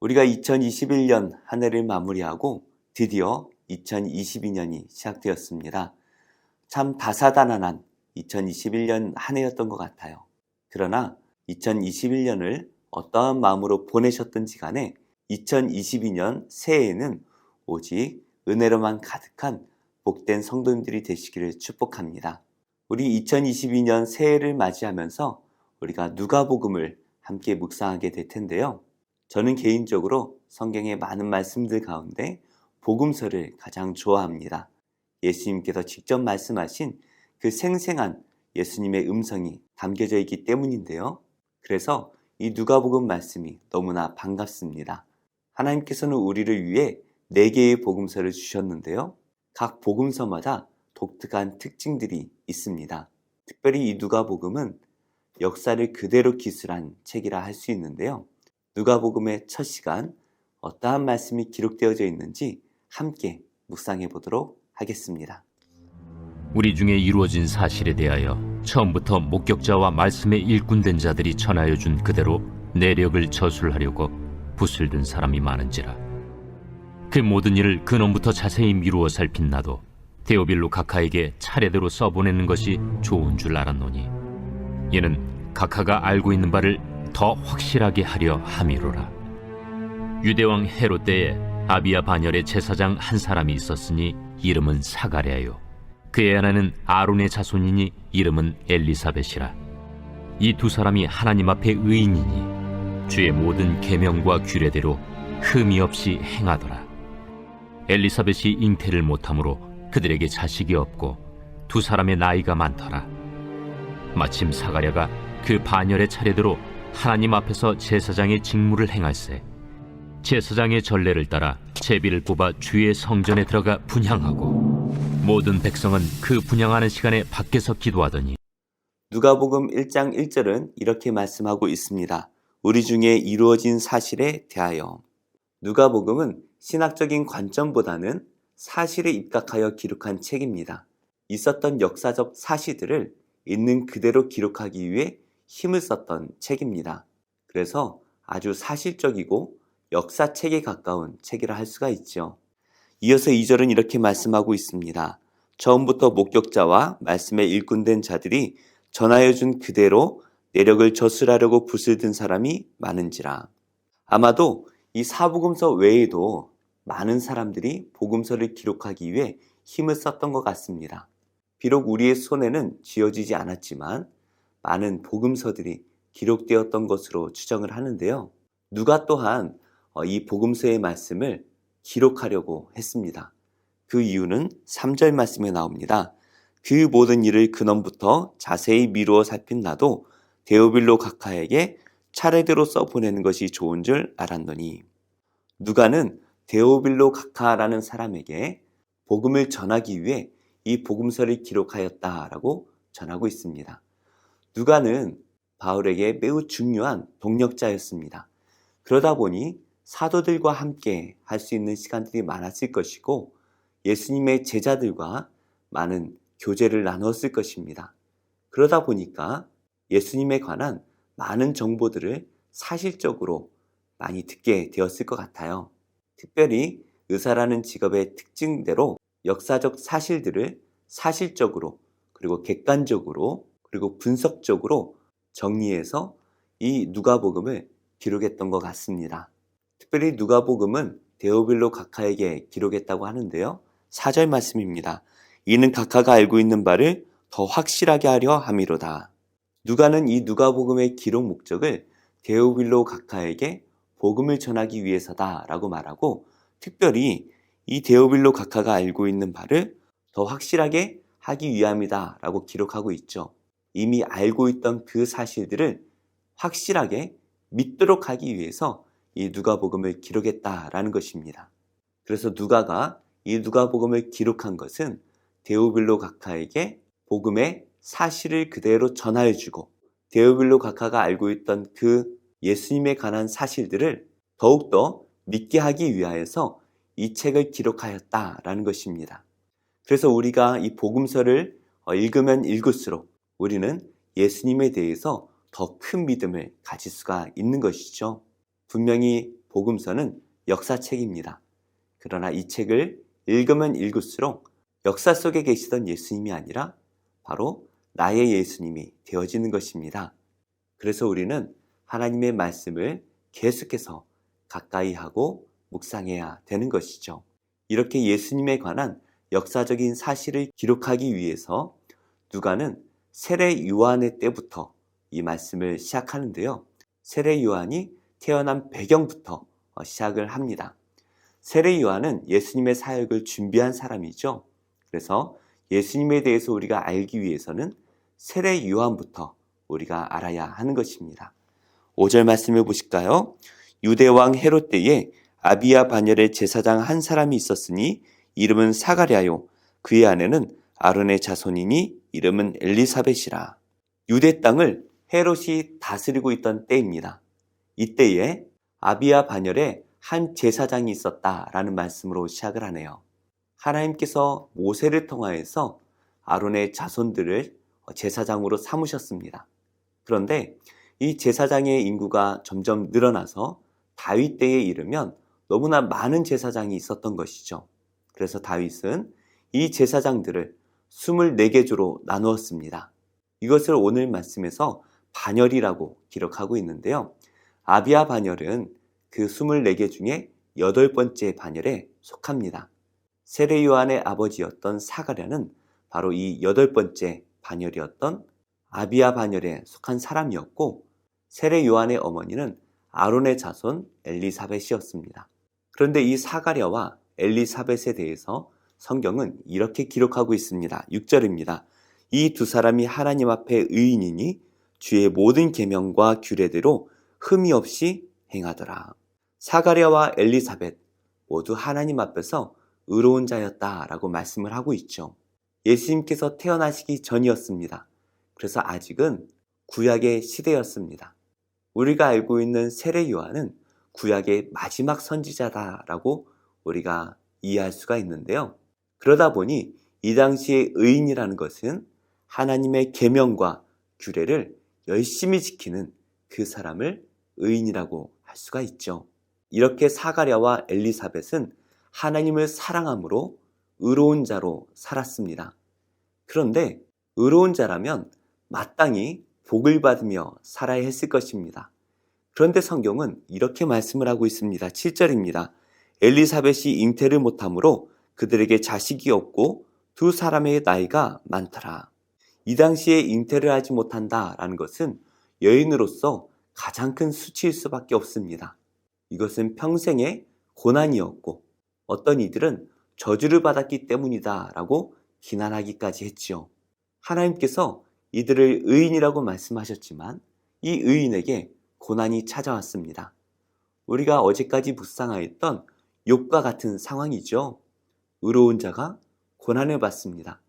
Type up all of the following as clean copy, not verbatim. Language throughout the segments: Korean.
우리가 2021년 한 해를 마무리하고 드디어 2022년이 시작되었습니다. 참 다사다난한 2021년 한 해였던 것 같아요. 그러나 2021년을 어떠한 마음으로 보내셨든지 간에 2022년 새해에는 오직 은혜로만 가득한 복된 성도님들이 되시기를 축복합니다. 우리 2022년 새해를 맞이하면서 우리가 누가복음을 함께 묵상하게 될 텐데요. 저는 개인적으로 성경의 많은 말씀들 가운데 복음서를 가장 좋아합니다. 예수님께서 직접 말씀하신 그 생생한 예수님의 음성이 담겨져 있기 때문인데요. 그래서 이 누가복음 말씀이 너무나 반갑습니다. 하나님께서는 우리를 위해 4개의 복음서를 주셨는데요. 각 복음서마다 독특한 특징들이 있습니다. 특별히 이 누가복음은 역사를 그대로 기술한 책이라 할 수 있는데요. 누가복음의 첫 시간 어떠한 말씀이 기록되어져 있는지 함께 묵상해 보도록 하겠습니다. 우리 중에 이루어진 사실에 대하여 처음부터 목격자와 말씀에 일꾼된 자들이 전하여 준 그대로 내력을 저술하려고 붓을 든 사람이 많은지라. 그 모든 일을 근원부터 자세히 미루어 살핀 나도 데오빌로 각하에게 차례대로 써보내는 것이 좋은 줄 알았노니 이는 각하가 알고 있는 바를 더 확실하게 하려 함이로라. 유대왕 헤롯 때에 아비야 반열의 제사장 한 사람이 있었으니 이름은 사가랴요. 그의 아내는 아론의 자손이니 이름은 엘리사벳이라. 이 두 사람이 하나님 앞에 의인이니 주의 모든 계명과 규례대로 흠이 없이 행하더라. 엘리사벳이 잉태를 못하므로 그들에게 자식이 없고 두 사람의 나이가 많더라. 마침 사가랴가 그 반열의 차례대로 하나님 앞에서 제사장의 직무를 행할세 제사장의 전례를 따라 제비를 뽑아 주의 성전에 들어가 분향하고 모든 백성은 그 분향하는 시간에 밖에서 기도하더니. 누가복음 1장 1절은 이렇게 말씀하고 있습니다. 우리 중에 이루어진 사실에 대하여. 누가복음은 신학적인 관점보다는 사실에 입각하여 기록한 책입니다. 있었던 역사적 사실들을 있는 그대로 기록하기 위해 힘을 썼던 책입니다. 그래서 아주 사실적이고 역사책에 가까운 책이라 할 수가 있죠. 이어서 2절은 이렇게 말씀하고 있습니다. 처음부터 목격자와 말씀에 일꾼된 자들이 전하여 준 그대로 내력을 저술하려고 붓을 든 사람이 많은지라. 아마도 이 사복음서 외에도 많은 사람들이 복음서를 기록하기 위해 힘을 썼던 것 같습니다. 비록 우리의 손에는 쥐어지지 않았지만 많은 복음서들이 기록되었던 것으로 추정을 하는데요. 누가 또한 이 복음서의 말씀을 기록하려고 했습니다. 그 이유는 3절 말씀에 나옵니다. 그 모든 일을 근원부터 자세히 미루어 살핀 나도 데오빌로 각하에게 차례대로 써보내는 것이 좋은 줄 알았노니. 누가는 데오빌로 각하라는 사람에게 복음을 전하기 위해 이 복음서를 기록하였다라고 전하고 있습니다. 누가는 바울에게 매우 중요한 동력자였습니다. 그러다 보니 사도들과 함께 할 수 있는 시간들이 많았을 것이고 예수님의 제자들과 많은 교제를 나누었을 것입니다. 그러다 보니까 예수님에 관한 많은 정보들을 사실적으로 많이 듣게 되었을 것 같아요. 특별히 의사라는 직업의 특징대로 역사적 사실들을 사실적으로 그리고 객관적으로 그리고 분석적으로 정리해서 이 누가복음을 기록했던 것 같습니다. 특별히 누가복음은 데오빌로 각하에게 기록했다고 하는데요. 4절 말씀입니다. 이는 각하가 알고 있는 바를 더 확실하게 하려 함이로다. 누가는 이 누가복음의 기록 목적을 데오빌로 각하에게 복음을 전하기 위해서다라고 말하고 특별히 이 데오빌로 각하가 알고 있는 바를 더 확실하게 하기 위함이다 라고 기록하고 있죠. 이미 알고 있던 그 사실들을 확실하게 믿도록 하기 위해서 이 누가복음을 기록했다라는 것입니다. 그래서 누가가 이 누가복음을 기록한 것은 데오빌로 각하에게 복음의 사실을 그대로 전하여 주고 데오빌로 각하가 알고 있던 그 예수님에 관한 사실들을 더욱더 믿게 하기 위하여서 이 책을 기록하였다라는 것입니다. 그래서 우리가 이 복음서를 읽으면 읽을수록 우리는 예수님에 대해서 더 큰 믿음을 가질 수가 있는 것이죠. 분명히 복음서는 역사책입니다. 그러나 이 책을 읽으면 읽을수록 역사 속에 계시던 예수님이 아니라 바로 나의 예수님이 되어지는 것입니다. 그래서 우리는 하나님의 말씀을 계속해서 가까이 하고 묵상해야 되는 것이죠. 이렇게 예수님에 관한 역사적인 사실을 기록하기 위해서 누가는 세례 요한의 때부터 이 말씀을 시작하는데요. 세례 요한이 태어난 배경부터 시작을 합니다. 세례 요한은 예수님의 사역을 준비한 사람이죠. 그래서 예수님에 대해서 우리가 알기 위해서는 세례 요한부터 우리가 알아야 하는 것입니다. 5절 말씀을 보실까요? 유대왕 헤롯 때에 아비야 반열의 제사장 한 사람이 있었으니 이름은 사가랴요. 그의 아내는 아론의 자손이니 이름은 엘리사벳이라. 유대 땅을 헤롯이 다스리고 있던 때입니다. 이때에 아비야 반열에 한 제사장이 있었다라는 말씀으로 시작을 하네요. 하나님께서 모세를 통하여서 아론의 자손들을 제사장으로 삼으셨습니다. 그런데 이 제사장의 인구가 점점 늘어나서 다윗 때에 이르면 너무나 많은 제사장이 있었던 것이죠. 그래서 다윗은 이 제사장들을 24개 조로 나누었습니다. 이것을 오늘 말씀에서 반열이라고 기록하고 있는데요. 아비야 반열은 그 24개 중에 8번째 반열에 속합니다. 세례 요한의 아버지였던 사가랴는 바로 이 8번째 반열이었던 아비야 반열에 속한 사람이었고, 세례 요한의 어머니는 아론의 자손 엘리사벳이었습니다. 그런데 이 사가랴와 엘리사벳에 대해서 성경은 이렇게 기록하고 있습니다. 6절입니다. 이 두 사람이 하나님 앞에 의인이니 주의 모든 계명과 규례대로 흠이 없이 행하더라. 사가랴와 엘리사벳 모두 하나님 앞에서 의로운 자였다라고 말씀을 하고 있죠. 예수님께서 태어나시기 전이었습니다. 그래서 아직은 구약의 시대였습니다. 우리가 알고 있는 세례 요한은 구약의 마지막 선지자다라고 우리가 이해할 수가 있는데요. 그러다 보니 이 당시의 의인이라는 것은 하나님의 계명과 규례를 열심히 지키는 그 사람을 의인이라고 할 수가 있죠. 이렇게 사가랴와 엘리사벳은 하나님을 사랑함으로 의로운 자로 살았습니다. 그런데 의로운 자라면 마땅히 복을 받으며 살아야 했을 것입니다. 그런데 성경은 이렇게 말씀을 하고 있습니다. 7절입니다. 엘리사벳이 잉태를 못하므로 그들에게 자식이 없고 두 사람의 나이가 많더라. 이 당시에 잉태를 하지 못한다라는 것은 여인으로서 가장 큰 수치일 수밖에 없습니다. 이것은 평생의 고난이었고 어떤 이들은 저주를 받았기 때문이다라고 비난하기까지 했지요. 하나님께서 이들을 의인이라고 말씀하셨지만 이 의인에게 고난이 찾아왔습니다. 우리가 어제까지 묵상하였던 욥과 같은 상황이죠. 의로운 자가 고난을 받습니다.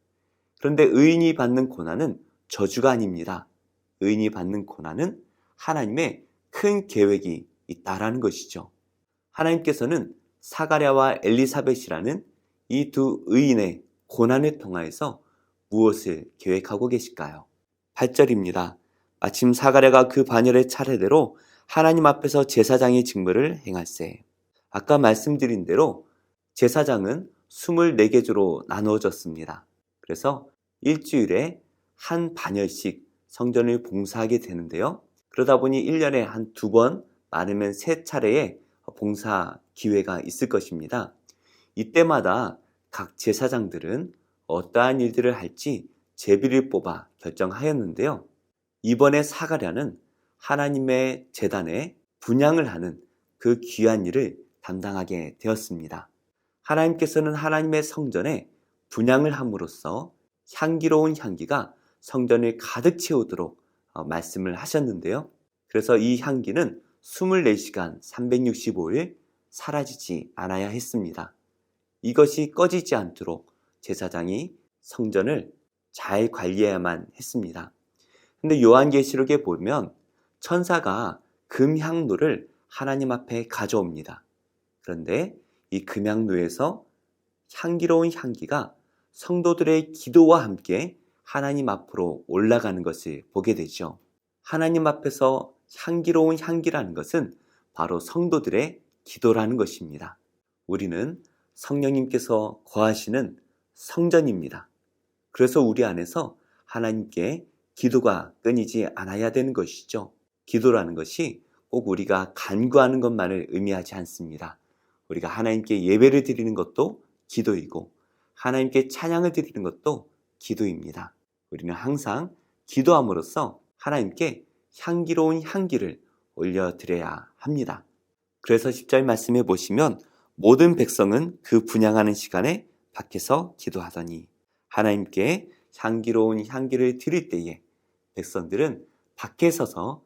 그런데 의인이 받는 고난은 저주가 아닙니다. 의인이 받는 고난은 하나님의 큰 계획이 있다라는 것이죠. 하나님께서는 사가랴와 엘리사벳이라는 이 두 의인의 고난을 통하여서 무엇을 계획하고 계실까요? 8절입니다. 마침 사가랴가 그 반열의 차례대로 하나님 앞에서 제사장의 직무를 행할세. 아까 말씀드린 대로 제사장은 24개 조로 나누어졌습니다. 그래서 일주일에 한 반열씩 성전을 봉사하게 되는데요. 그러다 보니 1년에 한 2번, 많으면 3차례의 봉사 기회가 있을 것입니다. 이때마다 각 제사장들은 어떠한 일들을 할지 제비를 뽑아 결정하였는데요. 이번에 사가랴는 하나님의 제단에 분향을 하는 그 귀한 일을 담당하게 되었습니다. 하나님께서는 하나님의 성전에 분향을 함으로써 향기로운 향기가 성전을 가득 채우도록 말씀을 하셨는데요. 그래서 이 향기는 24시간 365일 사라지지 않아야 했습니다. 이것이 꺼지지 않도록 제사장이 성전을 잘 관리해야만 했습니다. 근데 요한계시록에 보면 천사가 금향로를 하나님 앞에 가져옵니다. 그런데 이 금향로에서 향기로운 향기가 성도들의 기도와 함께 하나님 앞으로 올라가는 것을 보게 되죠. 하나님 앞에서 향기로운 향기라는 것은 바로 성도들의 기도라는 것입니다. 우리는 성령님께서 거하시는 성전입니다. 그래서 우리 안에서 하나님께 기도가 끊이지 않아야 되는 것이죠. 기도라는 것이 꼭 우리가 간구하는 것만을 의미하지 않습니다. 우리가 하나님께 예배를 드리는 것도 기도이고 하나님께 찬양을 드리는 것도 기도입니다. 우리는 항상 기도함으로써 하나님께 향기로운 향기를 올려드려야 합니다. 그래서 10절 말씀해 보시면 모든 백성은 그 분향하는 시간에 밖에서 기도하더니 하나님께 향기로운 향기를 드릴 때에 백성들은 밖에 서서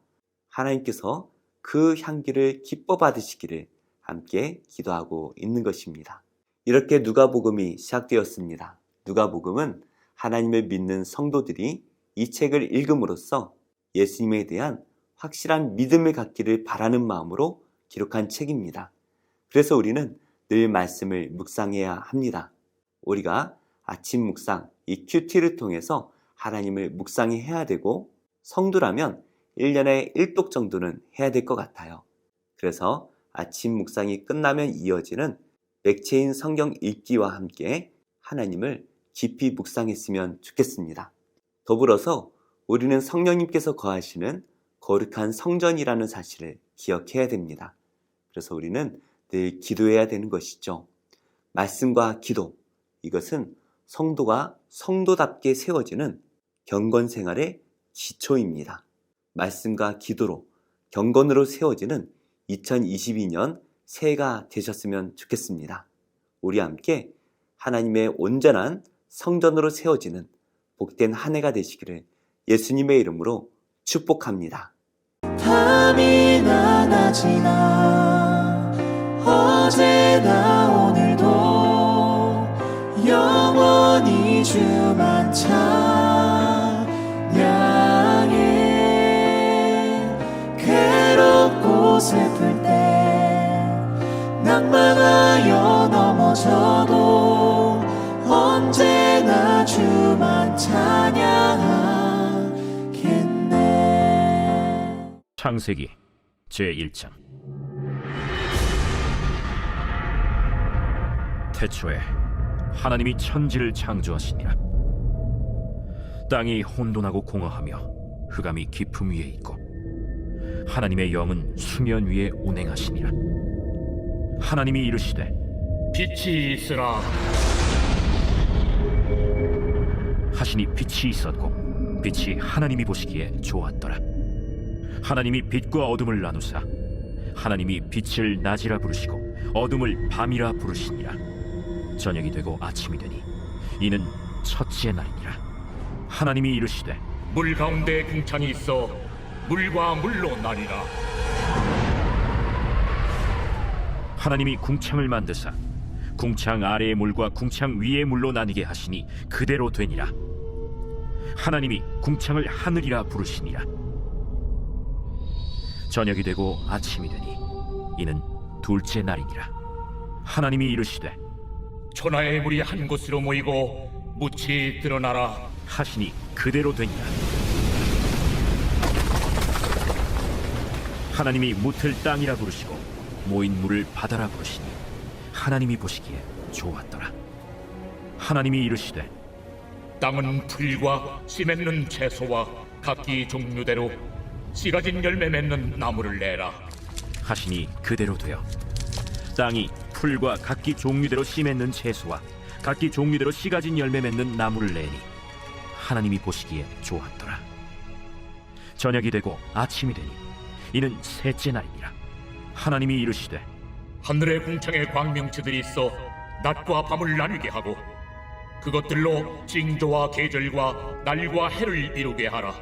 하나님께서 그 향기를 기뻐 받으시기를 함께 기도하고 있는 것입니다. 이렇게 누가복음이 시작되었습니다. 누가복음은 하나님을 믿는 성도들이 이 책을 읽음으로써 예수님에 대한 확실한 믿음을 갖기를 바라는 마음으로 기록한 책입니다. 그래서 우리는 늘 말씀을 묵상해야 합니다. 우리가 아침 묵상, 이 큐티를 통해서 하나님을 묵상해야 되고 성도라면 1년에 1독 정도는 해야 될 것 같아요. 그래서 아침 묵상이 끝나면 이어지는 맥체인 성경 읽기와 함께 하나님을 깊이 묵상했으면 좋겠습니다. 더불어서 우리는 성령님께서 거하시는 거룩한 성전이라는 사실을 기억해야 됩니다. 그래서 우리는 늘 기도해야 되는 것이죠. 말씀과 기도, 이것은 성도가 성도답게 세워지는 경건 생활의 기초입니다. 말씀과 기도로 경건으로 세워지는 2022년 새해가 되셨으면 좋겠습니다. 우리 함께 하나님의 온전한 성전으로 세워지는 복된 한 해가 되시기를 예수님의 이름으로 축복합니다. 밤이나 낮이나 어제나 오늘도 영원히 주만 찬양해. 괴롭고 슬플 때 낭만하여 넘어져도 언제나 주만 찬양하겠네. 창세기 제1장. 태초에 하나님이 천지를 창조하시니라. 땅이 혼돈하고 공허하며 흑암이 깊음 위에 있고 하나님의 영은 수면 위에 운행하시니라. 하나님이 이르시되 빛이 있으라. 하시니 빛이 있었고 빛이 하나님이 보시기에 좋았더라. 하나님이 빛과 어둠을 나누사 하나님이 빛을 낮이라 부르시고 어둠을 밤이라 부르시니라. 저녁이 되고 아침이 되니 이는 첫째 날이니라. 하나님이 이르시되 물 가운데 궁창이 있어 물과 물로 나뉘라. 하나님이 궁창을 만드사 궁창 아래의 물과 궁창 위의 물로 나뉘게 하시니 그대로 되니라. 하나님이 궁창을 하늘이라 부르시니라. 저녁이 되고 아침이 되니 이는 둘째 날이니라. 하나님이 이르시되 천하의 물이 한 곳으로 모이고 묻이 드러나라. 하시니 그대로 되니라. 하나님이 묻을 땅이라 부르시고 모인 물을 바다라 부르시니 하나님이 보시기에 좋았더라. 하나님이 이르시되 땅은 풀과 씨 맺는 채소와 각기 종류대로 씨 가진 열매 맺는 나무를 내라. 하시니 그대로 되어 땅이 풀과 각기 종류대로 씨 맺는 채소와 각기 종류대로 씨 가진 열매 맺는 나무를 내니 하나님이 보시기에 좋았더라. 저녁이 되고 아침이 되니 이는 셋째 날이니라. 하나님이 이르시되 하늘의 궁창에 광명체들이 있어 낮과 밤을 나뉘게 하고 그것들로 징조와 계절과 날과 해를 이루게 하라.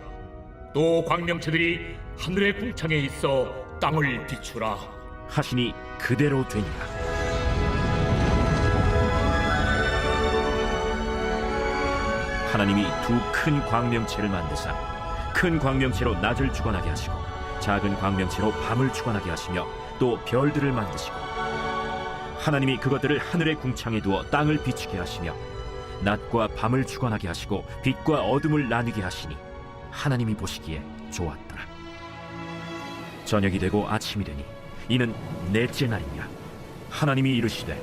또 광명체들이 하늘의 궁창에 있어 땅을 비추라. 하시니 그대로 되니라. 하나님이 두 큰 광명체를 만드사 큰 광명체로 낮을 주관하게 하시고 작은 광명체로 밤을 주관하게 하시며 또 별들을 만드시고 하나님이 그것들을 하늘의 궁창에 두어 땅을 비추게 하시며 낮과 밤을 주관하게 하시고 빛과 어둠을 나뉘게 하시니 하나님이 보시기에 좋았더라. 저녁이 되고 아침이 되니 이는 넷째 날이니라. 하나님이 이르시되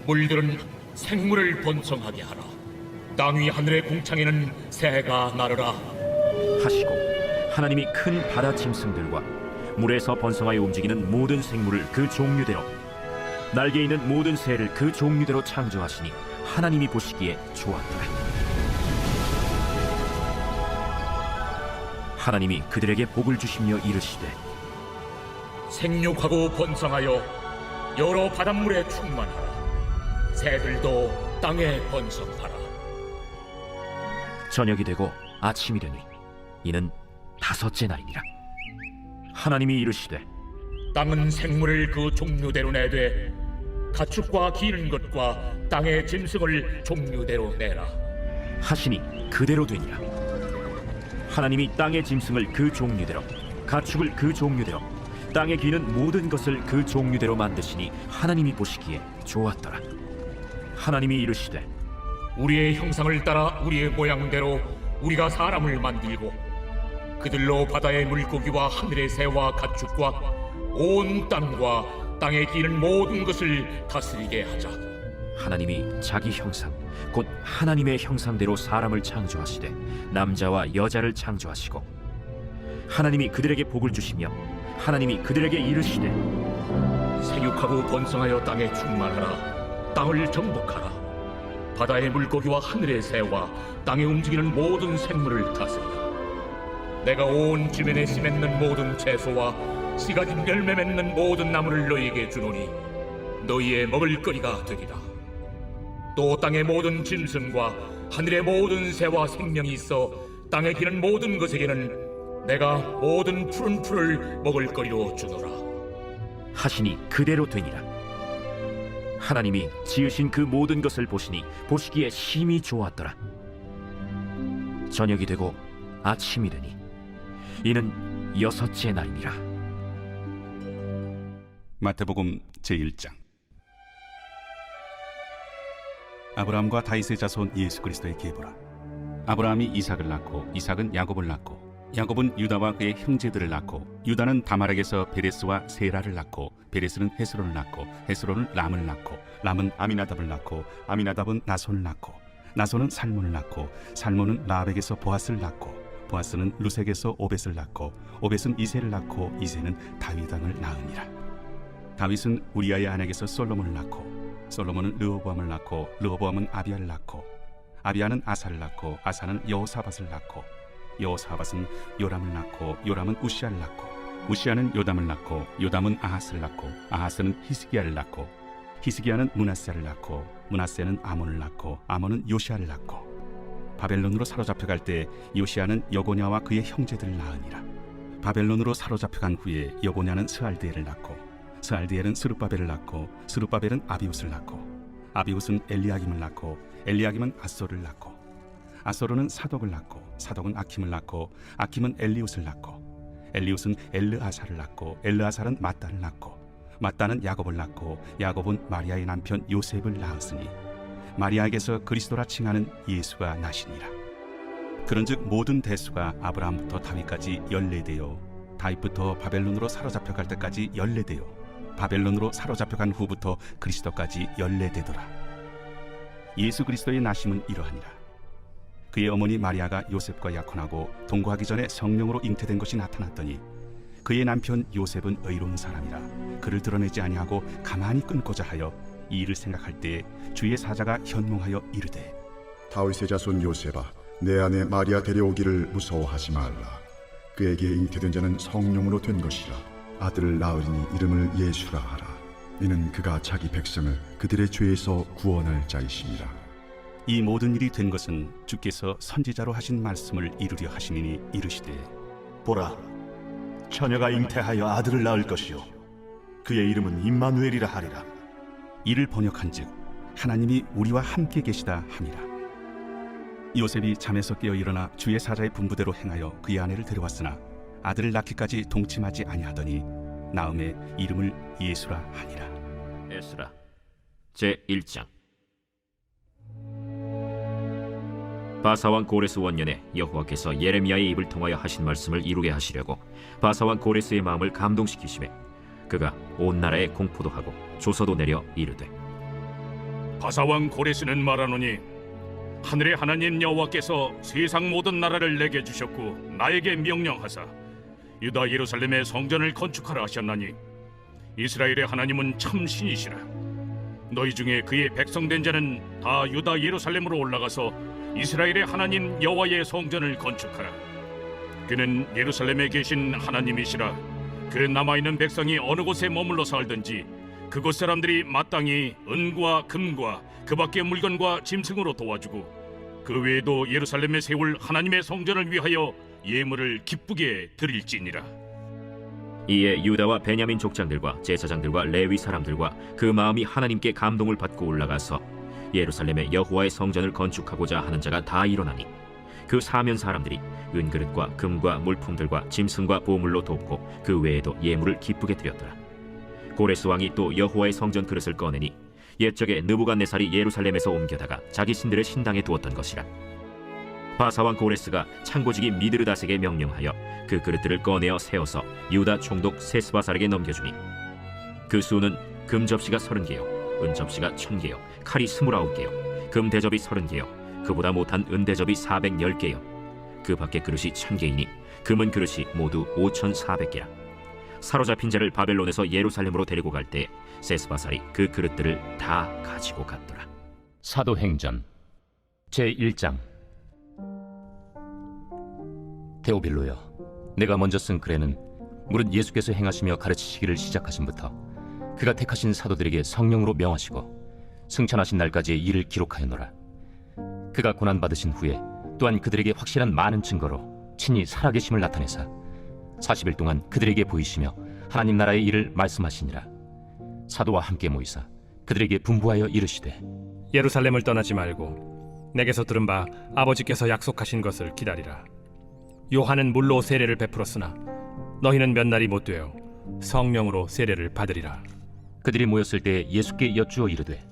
물들은 생물을 번성하게 하라. 땅 위 하늘의 궁창에는 새가 나르라. 하시고 하나님이 큰 바다 짐승들과 물에서 번성하여 움직이는 모든 생물을 그 종류대로 날개 있는 모든 새를 그 종류대로 창조하시니 하나님이 보시기에 좋았더라. 하나님이 그들에게 복을 주시며 이르시되 생육하고 번성하여 여러 바닷물에 충만하라. 새들도 땅에 번성하라. 저녁이 되고 아침이 되니 이는 다섯째 날이니라. 하나님이 이르시되 땅은 생물을 그 종류대로 내되 가축과 기는 것과 땅의 짐승을 종류대로 내라. 하시니 그대로 되니라. 하나님이 땅의 짐승을 그 종류대로 가축을 그 종류대로 땅에 기는 모든 것을 그 종류대로 만드시니 하나님이 보시기에 좋았더라. 하나님이 이르시되 우리의 형상을 따라 우리의 모양대로 우리가 사람을 만들고 그들로 바다의 물고기와 하늘의 새와 가축과 온 땅과 땅에 기는 모든 것을 다스리게 하자. 하나님이 자기 형상 곧 하나님의 형상대로 사람을 창조하시되 남자와 여자를 창조하시고 하나님이 그들에게 복을 주시며 하나님이 그들에게 이르시되 생육하고 번성하여 땅에 충만하라. 땅을 정복하라. 바다의 물고기와 하늘의 새와 땅에 움직이는 모든 생물을 다스리라. 내가 온 지면에 씨 맺는 모든 채소와 씨 가진 열매 맺는 모든 나무를 너희에게 주노니 너희의 먹을거리가 되리라. 또 땅의 모든 짐승과 하늘의 모든 새와 생명이 있어 땅에 기는 모든 것에게는 내가 모든 푸른 풀을 먹을거리로 주노라. 하시니 그대로 되니라. 하나님이 지으신 그 모든 것을 보시니 보시기에 심히 좋았더라. 저녁이 되고 아침이 되니 이는 여섯째 날이니라. 마태복음 제1장. 아브라함과 다윗의 자손 예수 그리스도의 계보라. 아브라함이 이삭을 낳고 이삭은 야곱을 낳고 야곱은 유다와 그의 형제들을 낳고 유다는 다말에게서 베레스와 세라를 낳고 베레스는 헤스론을 낳고 헤스론은 람을 낳고 람은 아미나답을 낳고 아미나답은 나손을 낳고 나손은 살몬을 낳고 살몬은 라합에게서 보아스를 낳고 보아스는 루색에서 오벳을 낳고 오벳은 이새를 낳고 이새는 다윗 왕을 낳으니라. 다윗은 우리아의 아내에게서 솔로몬을 낳고 솔로몬은 르호보암을 낳고 르호보암은 아비야를 낳고 아비야는 아사를 낳고 아사는 여호사밧을 낳고 여호사밧은 요람을 낳고 요람은 우시아를 낳고 우시아는 요담을 낳고 요담은 아하스를 낳고 아하스는 히스기야를 낳고 히스기야는 므낫세를 낳고 므낫세는 아몬을 낳고 아몬은 요시아를 낳고 바벨론으로 사로잡혀갈 때 요시아는 여고냐와 그의 형제들을 낳으니라. 바벨론으로 사로잡혀간 후에 여고냐는 스알드엘을 낳고 스알드엘은 스룹바벨을 낳고 스룹바벨은 아비웃을 낳고 아비웃은 엘리야김을 낳고 엘리야김은 아소를 낳고 아소르는 사독을 낳고 사독은 아킴을 낳고 아킴은 엘리웃을 낳고 엘리웃은 엘르아사를 낳고 엘르아사는 마따를 낳고 마따는 야곱을 낳고 야곱은 마리아의 남편 요셉을 낳았으니 마리아에게서 그리스도라 칭하는 예수가 나시니라. 그런즉 모든 대수가 아브라함부터 다윗까지 14대요 다윗부터 바벨론으로 사로잡혀갈 때까지 14대요 바벨론으로 사로잡혀간 후부터 그리스도까지 14대더라. 예수 그리스도의 나심은 이러하니라. 그의 어머니 마리아가 요셉과 약혼하고 동거하기 전에 성령으로 잉태된 것이 나타났더니 그의 남편 요셉은 의로운 사람이라 그를 드러내지 아니하고 가만히 끊고자 하여 이 일을 생각할 때에 주의 사자가 현몽하여 이르되 다윗의 자손 요셉아, 내 아내 마리아 데려오기를 무서워하지 말라. 그에게 잉태된 자는 성령으로 된 것이라. 아들을 낳으리니 이름을 예수라 하라. 이는 그가 자기 백성을 그들의 죄에서 구원할 자이심이라. 이 모든 일이 된 것은 주께서 선지자로 하신 말씀을 이루려 하시니니 이르시되 보라, 처녀가 잉태하여 아들을 낳을 것이요 그의 이름은 임마누엘이라 하리라. 이를 번역한즉 하나님이 우리와 함께 계시다 함이라. 요셉이 잠에서 깨어 일어나 주의 사자의 분부대로 행하여 그의 아내를 데려왔으나 아들을 낳기까지 동침하지 아니하더니 나음에 이름을 예수라 하니라. 에스라 제1장. 바사왕 고레스 원년에 여호와께서 예레미야의 입을 통하여 하신 말씀을 이루게 하시려고 바사왕 고레스의 마음을 감동시키시매 그가 온 나라에 공포도 하고 조서도 내려 이르되 바사왕 고레스는 말하노니 하늘의 하나님 여호와께서 세상 모든 나라를 내게 주셨고 나에게 명령하사 유다 예루살렘의 성전을 건축하라 하셨나니 이스라엘의 하나님은 참 신이시라. 너희 중에 그의 백성된 자는 다 유다 예루살렘으로 올라가서 이스라엘의 하나님 여호와의 성전을 건축하라. 그는 예루살렘에 계신 하나님이시라. 그 남아있는 백성이 어느 곳에 머물러 살든지 그곳 사람들이 마땅히 은과 금과 그 밖의 물건과 짐승으로 도와주고 그 외에도 예루살렘에 세울 하나님의 성전을 위하여 예물을 기쁘게 드릴지니라. 이에 유다와 베냐민 족장들과 제사장들과 레위 사람들과 그 마음이 하나님께 감동을 받고 올라가서 예루살렘에 여호와의 성전을 건축하고자 하는 자가 다 일어나니 그 사면 사람들이 은그릇과 금과 물품들과 짐승과 보물로 돕고 그 외에도 예물을 기쁘게 드렸더라. 고레스 왕이 또 여호와의 성전 그릇을 꺼내니 옛적에 느부갓네살이 예루살렘에서 옮겨다가 자기 신들의 신당에 두었던 것이라. 바사왕 고레스가 창고지기 미드르닷에게 명령하여 그 그릇들을 꺼내어 세워서 유다 총독 세스바살에게 넘겨주니 그 수는 금 접시가 30개요 은 접시가 1000개요 칼이 29개요 금 대접이 30개요 그보다 못한 은 대접이 410개요 그 밖의 그릇이 1000개이니 금은 그릇이 모두 5400개라. 사로잡힌 자를 바벨론에서 예루살렘으로 데리고 갈 때 세스바살이 그 그릇들을 다 가지고 갔더라. 사도행전 제1장. 데오빌로여, 내가 먼저 쓴 글에는 무릇 예수께서 행하시며 가르치시기를 시작하신부터 그가 택하신 사도들에게 성령으로 명하시고 승천하신 날까지의 일을 기록하였노라. 그가 고난받으신 후에 또한 그들에게 확실한 많은 증거로 친히 살아계심을 나타내사 40일 동안 그들에게 보이시며 하나님 나라의 일을 말씀하시니라. 사도와 함께 모이사 그들에게 분부하여 이르시되 예루살렘을 떠나지 말고 내게서 들은 바 아버지께서 약속하신 것을 기다리라. 요한은 물로 세례를 베풀었으나 너희는 몇 날이 못 되어 성령으로 세례를 받으리라. 그들이 모였을 때 예수께 여쭈어 이르되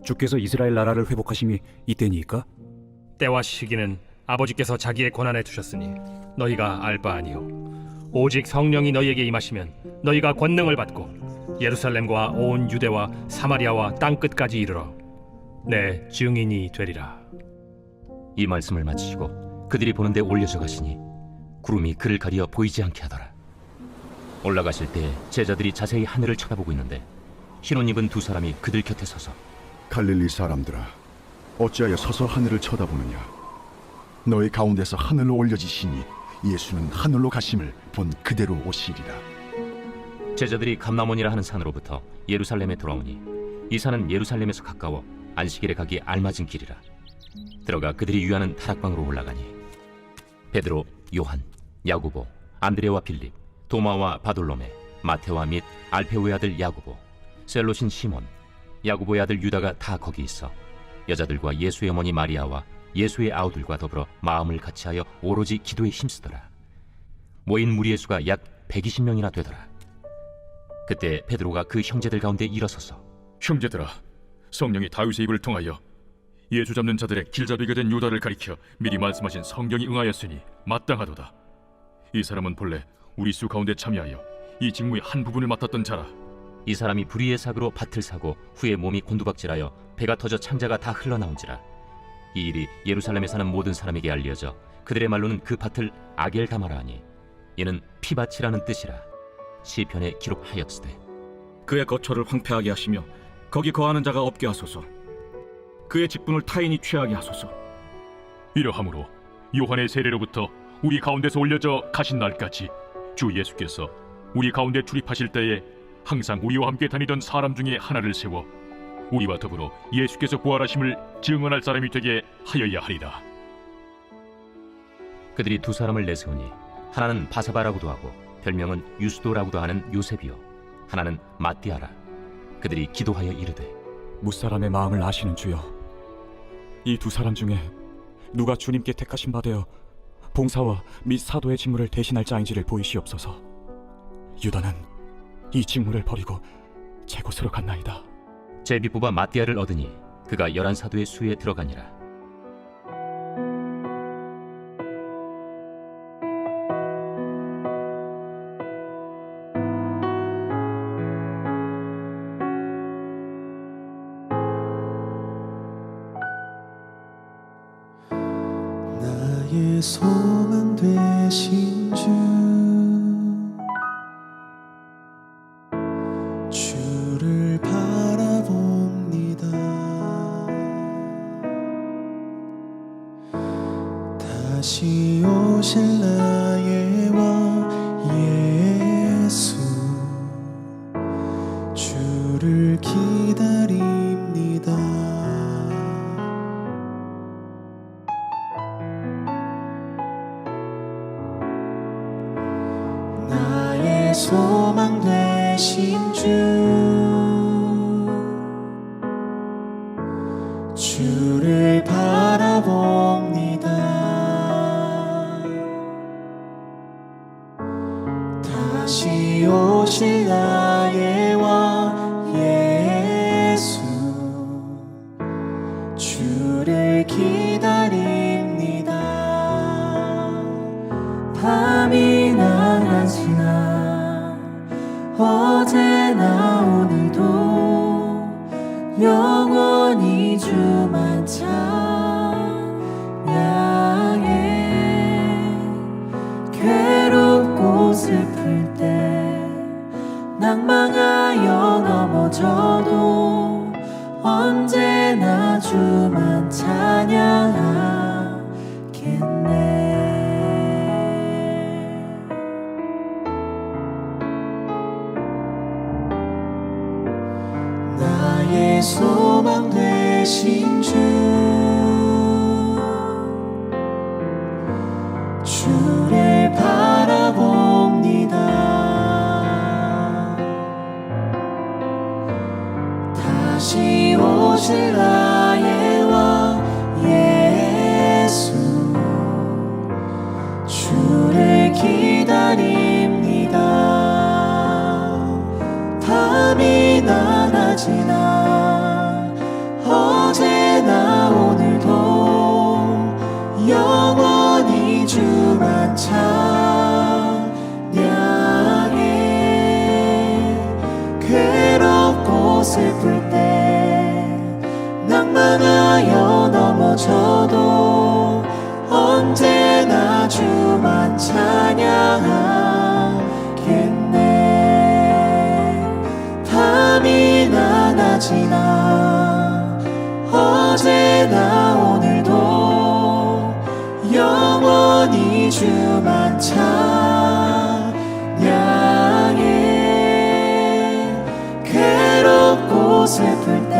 주께서 이스라엘 나라를 회복하심이 이때니이까? 때와 시기는 아버지께서 자기의 권한에 두셨으니 너희가 알 바 아니요 오직 성령이 너희에게 임하시면 너희가 권능을 받고 예루살렘과 온 유대와 사마리아와 땅 끝까지 이르러 내 증인이 되리라. 이 말씀을 마치시고 그들이 보는데 올려져 가시니 구름이 그를 가리어 보이지 않게 하더라. 올라가실 때 제자들이 자세히 하늘을 쳐다보고 있는데 흰옷 입은 두 사람이 그들 곁에 서서 갈릴리 사람들아, 어찌하여 서서 하늘을 쳐다보느냐? 너희 가운데서 하늘로 올려지시니 예수는 하늘로 가심을 본 그대로 오시리라. 제자들이 감람원이라 하는 산으로부터 예루살렘에 돌아오니 이 산은 예루살렘에서 가까워 안식일에 가기에 알맞은 길이라. 들어가 그들이 유하는 다락방으로 올라가니 베드로, 요한, 야고보, 안드레와 빌립, 도마와 바돌로메, 마테와 및 알페오의 아들 야고보, 셀롯인 시몬, 야고보의 아들 유다가 다 거기 있어 여자들과 예수의 어머니 마리아와 예수의 아우들과 더불어 마음을 같이하여 오로지 기도에 힘쓰더라. 모인 무리의 수가 약 120명이나 되더라. 그때 베드로가 그 형제들 가운데 일어서서 형제들아, 성령이 다윗의 입을 통하여 예수 잡는 자들의 길잡이가 된 유다를 가리켜 미리 말씀하신 성경이 응하였으니 마땅하도다. 이 사람은 본래 우리 수 가운데 참여하여 이 직무의 한 부분을 맡았던 자라. 이 사람이 불의의 사고로 밭을 사고 후에 몸이 곤두박질하여 배가 터져 창자가 다 흘러나온지라. 이 일이 예루살렘에 사는 모든 사람에게 알려져 그들의 말로는 그 밭을 아겔다마라 하니 이는 피밭이라는 뜻이라. 시편에 기록하였으되 그의 거처를 황폐하게 하시며 거기 거하는 자가 없게 하소서. 그의 직분을 타인이 취하게 하소서. 이러함으로 요한의 세례로부터 우리 가운데서 올려져 가신 날까지 주 예수께서 우리 가운데 출입하실 때에 항상 우리와 함께 다니던 사람 중에 하나를 세워 우리와 더불어 예수께서 부활하심을 증언할 사람이 되게 하여야 하리라. 그들이 두 사람을 내세우니 하나는 바사바라고도 하고 별명은 유스도라고도 하는 요셉이요 하나는 마띠아라. 그들이 기도하여 이르되 무사람의 마음을 아시는 주여, 이 두 사람 중에 누가 주님께 택하신 바 되어 봉사와 및 사도의 직무를 대신할 자인지를 보이시옵소서. 유다는 이 직무를 버리고 제 곳으로 갔나이다. 제비 뽑아 마띠아를 얻으니 그가 11사도의 수에 들어가니라. 나의 소망 되신 주를 바라봅니다. 다시 오실 나의 왕 예수, 주를 기다립니다. 나의 소망 되신 주를 바라봅니다. 다시 오실 나의 왕 예수, 주를 기다립니다. 밤이나 낮이나 어제나 오늘도 영원히 주만 찬양해. 괴롭고 슬플 때 낭망하여 넘어져도 언제나 주만 찬양하겠네. 나의 소망 되신 주를 바라봅니다. 다시 오실 나의 왕 예수, 주를 기다립니다. 밤이나 낮이나 어제나 오늘도 영원히 주만 찬양해. 괴롭고 슬플 때 낭만하여 넘어져도 언제나 주만 찬양하겠네. 밤이나 낮이나 어제나 오늘도 영원히 주만 찬양해. 괴롭고 슬플 때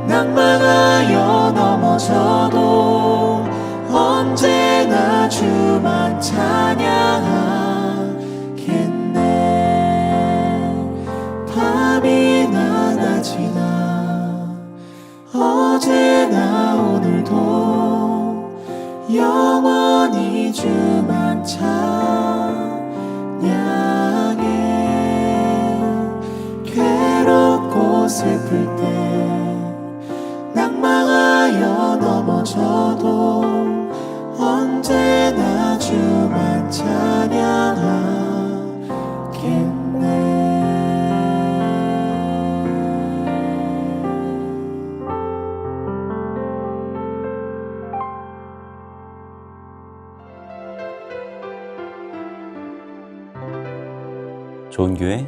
낭망하여 넘어져도 언제나 주만 찬양하겠네. 밤이나 낮이나 어제나 오늘도 영원히 주만 찬양해. 괴롭고 슬플 때 낭망하여 넘어져도 언제나 주만 찬양하겠네. 좋은 교회,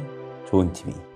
좋은 TV.